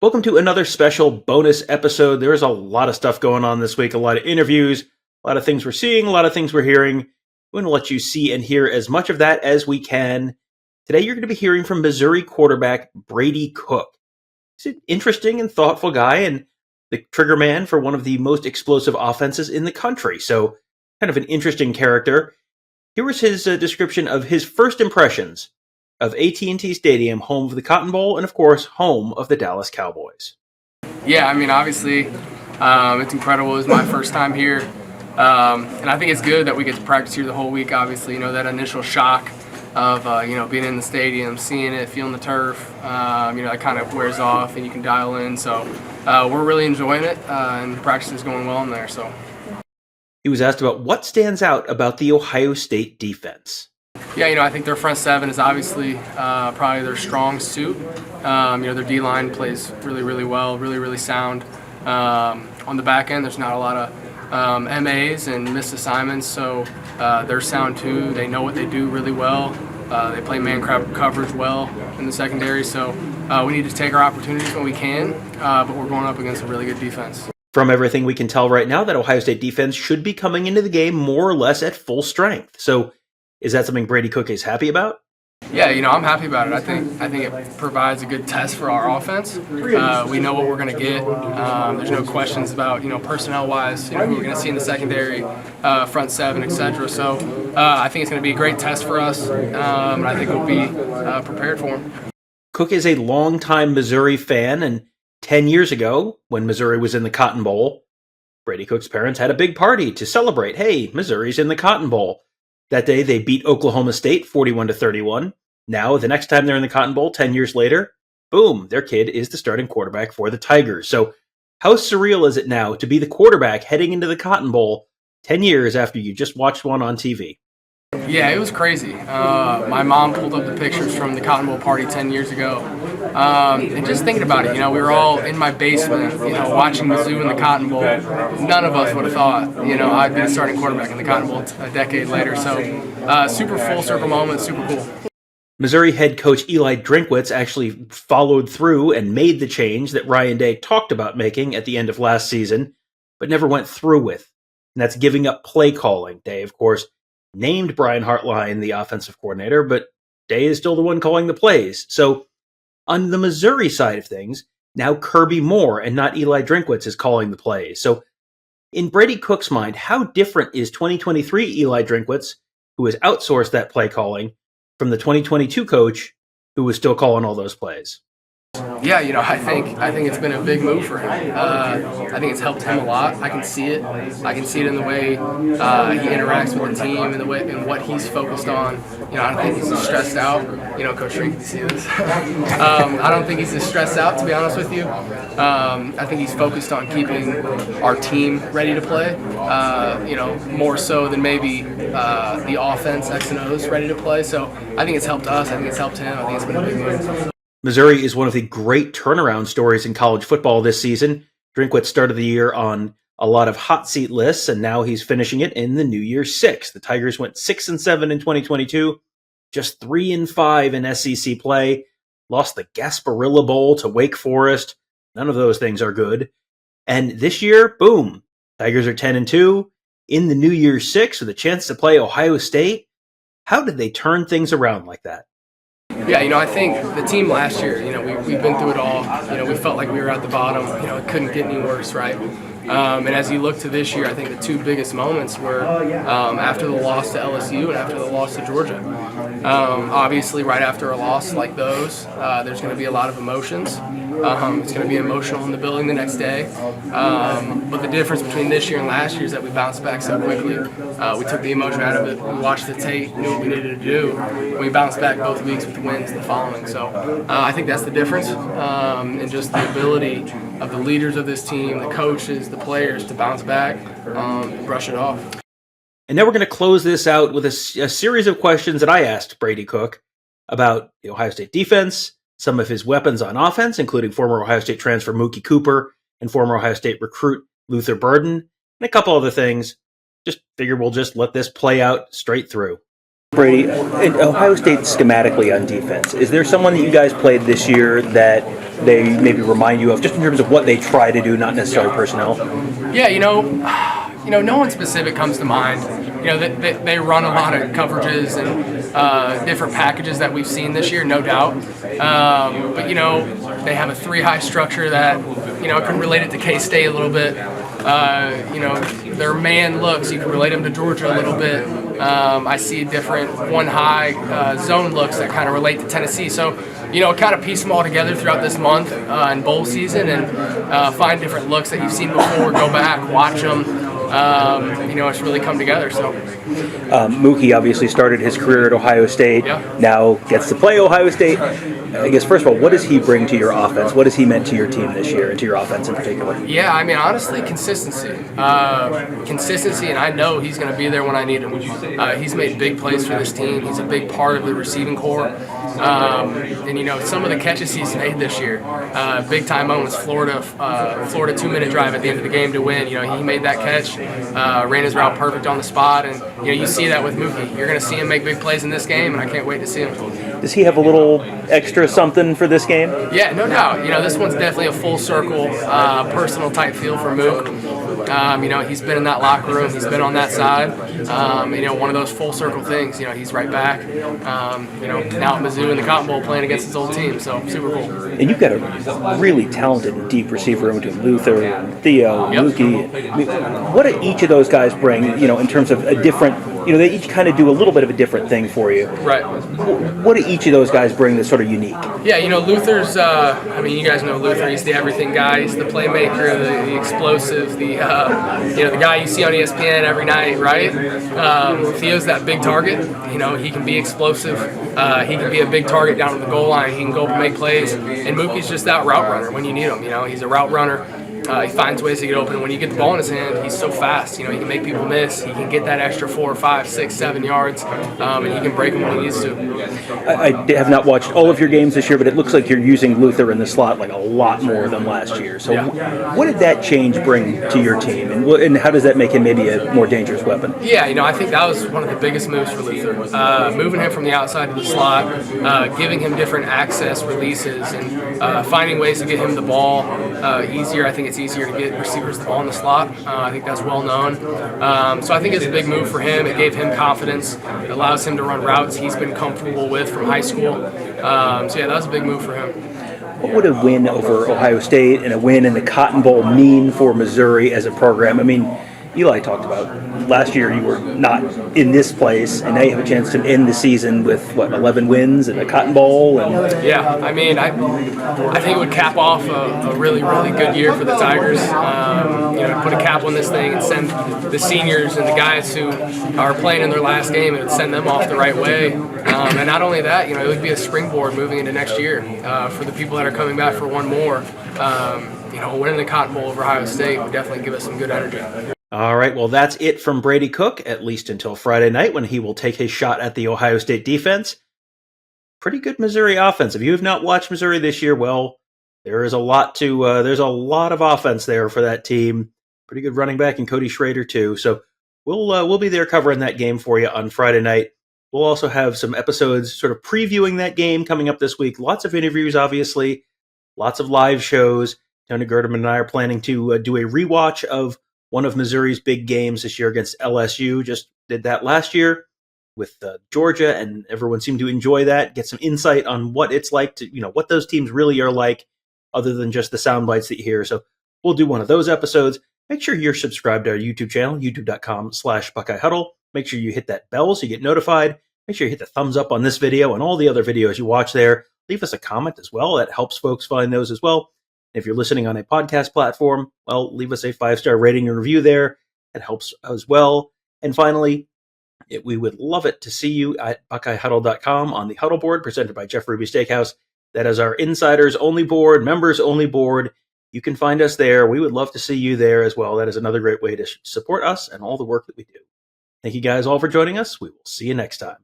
Welcome to another special bonus episode. There's a lot of stuff going on this week, a lot of interviews, a lot of things we're seeing, a lot of things we're hearing. We're going to let you see and hear as much of that as we can. Today, you're going to be hearing from Missouri quarterback Brady Cook. He's an interesting and thoughtful guy and the trigger man for one of the most explosive offenses in the country. So, kind of an interesting character. Here was his description of his first impressions of AT&T Stadium, home of the Cotton Bowl, and of course, home of the Dallas Cowboys. Yeah, I mean, obviously, it's incredible. It was my first time here, and I think it's good that we get to practice here the whole week. Obviously, that initial shock of being in the stadium, seeing it, feeling the turf, that kind of wears off, and you can dial in. So we're really enjoying it, and practice is going well in there. So he was asked about what stands out about the Ohio State defense. Yeah, I think their front seven is obviously probably their strong suit. Their D-line plays really, really well, really, really sound. On the back end, there's not a lot of MAs and missed assignments, so they're sound too. They know what they do really well. They play man coverage well in the secondary, so we need to take our opportunities when we can, but we're going up against a really good defense. From everything we can tell right now, that Ohio State defense should be coming into the game more or less at full strength. So is that something Brady Cook is happy about? Yeah, I'm happy about it. I think it provides a good test for our offense. We know what we're going to get. There's no questions about personnel-wise, who we're going to see in the secondary, front seven, etc. So I think it's going to be a great test for us, and I think we'll be prepared for him. Cook is a longtime Missouri fan, and 10 years ago, when Missouri was in the Cotton Bowl, Brady Cook's parents had a big party to celebrate. Hey, Missouri's in the Cotton Bowl. That day, they beat Oklahoma State 41-31. Now, the next time they're in the Cotton Bowl, 10 years later, boom, their kid is the starting quarterback for the Tigers. So how surreal is it now to be the quarterback heading into the Cotton Bowl 10 years after you just watched one on TV? Yeah, it was crazy. My mom pulled up the pictures from the Cotton Bowl party 10 years ago. And just thinking about it, we were all in my basement, watching Mizzou in the Cotton Bowl. None of us would have thought, I'd be the starting quarterback in the Cotton Bowl a decade later. So super full circle moment, super cool. Missouri head coach Eli Drinkwitz actually followed through and made the change that Ryan Day talked about making at the end of last season, but never went through with. And that's giving up play calling. Day, of course, named Brian Hartline the offensive coordinator, but Day is still the one calling the plays. So on the Missouri side of things, now Kirby Moore and not Eli Drinkwitz is calling the plays. So in Brady Cook's mind, how different is 2023 Eli Drinkwitz, who has outsourced that play calling, from the 2022 coach who was still calling all those plays? Yeah, I think it's been a big move for him. I think it's helped him a lot. I can see it. I can see it in the way he interacts with the team and the way and what he's focused on. I don't think he's as stressed out. Coach Shrink, you see this? I don't think he's as stressed out, to be honest with you. I think he's focused on keeping our team ready to play. More so than maybe the offense X and O's ready to play. So I think it's helped us. I think it's helped him. I think it's been a big move. Missouri is one of the great turnaround stories in college football this season. Drinkwitz started the year on a lot of hot seat lists, and now he's finishing it in the New Year's Six. The Tigers went 6-7 in 2022, just 3-5 in SEC play, lost the Gasparilla Bowl to Wake Forest. None of those things are good. And this year, boom, Tigers are 10-2 in the New Year's Six with a chance to play Ohio State. How did they turn things around like that? Yeah, I think the team last year, we've been through it all. We felt like we were at the bottom. It couldn't get any worse, right? And as you look to this year, I think the two biggest moments were after the loss to LSU and after the loss to Georgia. Obviously, right after a loss like those, there's going to be a lot of emotions. It's going to be emotional in the building the next day. But the difference between this year and last year is that we bounced back so quickly. We took the emotion out of it. We watched the tape, knew what we needed to do. And we bounced back both weeks with the wins the following. So I think that's the difference, and just the ability of the leaders of this team, the coaches, the players to bounce back, brush it off. And now we're going to close this out with a series of questions that I asked Brady Cook about the Ohio State defense, some of his weapons on offense, including former Ohio State transfer Mookie Cooper and former Ohio State recruit Luther Burden, and a couple other things. Just figure we'll just let this play out straight through. Brady, Ohio State schematically on defense, is there someone that you guys played this year that they maybe remind you of, just in terms of what they try to do, not necessarily personnel? Yeah, no one specific comes to mind. They run a lot of coverages and different packages that we've seen this year, no doubt. But they have a 3-high structure that I can relate it to K-State a little bit. Their man looks, you can relate them to Georgia a little bit. I see different 1-high zone looks that kind of relate to Tennessee. So, kind of piece them all together throughout this month in bowl season and find different looks that you've seen before, go back, watch them. It's really come together. So, Mookie obviously started his career at Ohio State. Yeah. Now gets to play Ohio State. I guess first of all, what does he bring to your offense? What has he meant to your team this year, and to your offense in particular? Yeah, honestly, consistency. And I know he's going to be there when I need him. He's made big plays for this team. He's a big part of the receiving corps. And some of the catches he's made this year, big time moments. Florida 2-minute drive at the end of the game to win. He made that catch, ran his route perfect on the spot, and you see that with Mookie. You're going to see him make big plays in this game, and I can't wait to see him. Does he have a little extra something for this game? Yeah, no doubt. This one's definitely a full circle, personal type feel for Mook. He's been in that locker room. He's been on that side. One of those full circle things. He's right back. Now at Mizzou in the Cotton Bowl playing against his old team. So super cool. And you've got a really talented and deep receiver room between Luther and Theo and Mookie. What do each of those guys bring? In terms of a different. They each kind of do a little bit of a different thing for you. Right. What do each of those guys bring that's sort of unique? Yeah, Luther's, you guys know Luther. He's the everything guy. He's the playmaker, the explosive, the guy you see on ESPN every night, right? Theo's that big target. He can be explosive. He can be a big target down at the goal line. He can go up and make plays. And Mookie's just that route runner when you need him. He's a route runner. He finds ways to get open. When you get the ball in his hand, he's so fast. He can make people miss. He can get that extra 4, 5, 6, 7 yards, and he can break them when he needs to. I have not watched all of your games this year, but it looks like you're using Luther in the slot like a lot more than last year. So what did that change bring to your team, and how does that make him maybe a more dangerous weapon? Yeah, I think that was one of the biggest moves for Luther. Moving him from the outside to the slot, giving him different access releases, and finding ways to get him the ball easier. I think it's easier to get receivers the ball in the slot. I think that's well known. So I think it's a big move for him. It gave him confidence. It allows him to run routes he's been comfortable with from high school. That was a big move for him. What would a win over Ohio State and a win in the Cotton Bowl mean for Missouri as a program? Eli talked about last year you were not in this place, and now you have a chance to end the season with 11 wins and a Cotton Bowl. And yeah, I think it would cap off a really, really good year for the Tigers. Put a cap on this thing and send the seniors and the guys who are playing in their last game, and send them off the right way. And not only that, it would be a springboard moving into next year for the people that are coming back for one more. Winning the Cotton Bowl over Ohio State would definitely give us some good energy. All right, well, that's it from Brady Cook, at least until Friday night when he will take his shot at the Ohio State defense. Pretty good Missouri offense. If you have not watched Missouri this year, well, there's a lot of offense there for that team. Pretty good running back in Cody Schrader too. So we'll be there covering that game for you on Friday night. We'll also have some episodes sort of previewing that game coming up this week. Lots of interviews, obviously. Lots of live shows. Tony Gerdeman and I are planning to do a rewatch of one of Missouri's big games this year against LSU. Just did that last year with Georgia, and everyone seemed to enjoy that. Get some insight on what it's like to, what those teams really are like, other than just the sound bites that you hear. So we'll do one of those episodes. Make sure you're subscribed to our YouTube channel, youtube.com/BuckeyeHuddle. Make sure you hit that bell so you get notified. Make sure you hit the thumbs up on this video and all the other videos you watch there. Leave us a comment as well. That helps folks find those as well. If you're listening on a podcast platform, well, leave us a 5-star rating and review there. It helps as well. And finally, we would love it to see you at BuckeyeHuddle.com on the Huddle board presented by Jeff Ruby Steakhouse. That is our insiders only board, members only board. You can find us there. We would love to see you there as well. That is another great way to support us and all the work that we do. Thank you guys all for joining us. We will see you next time.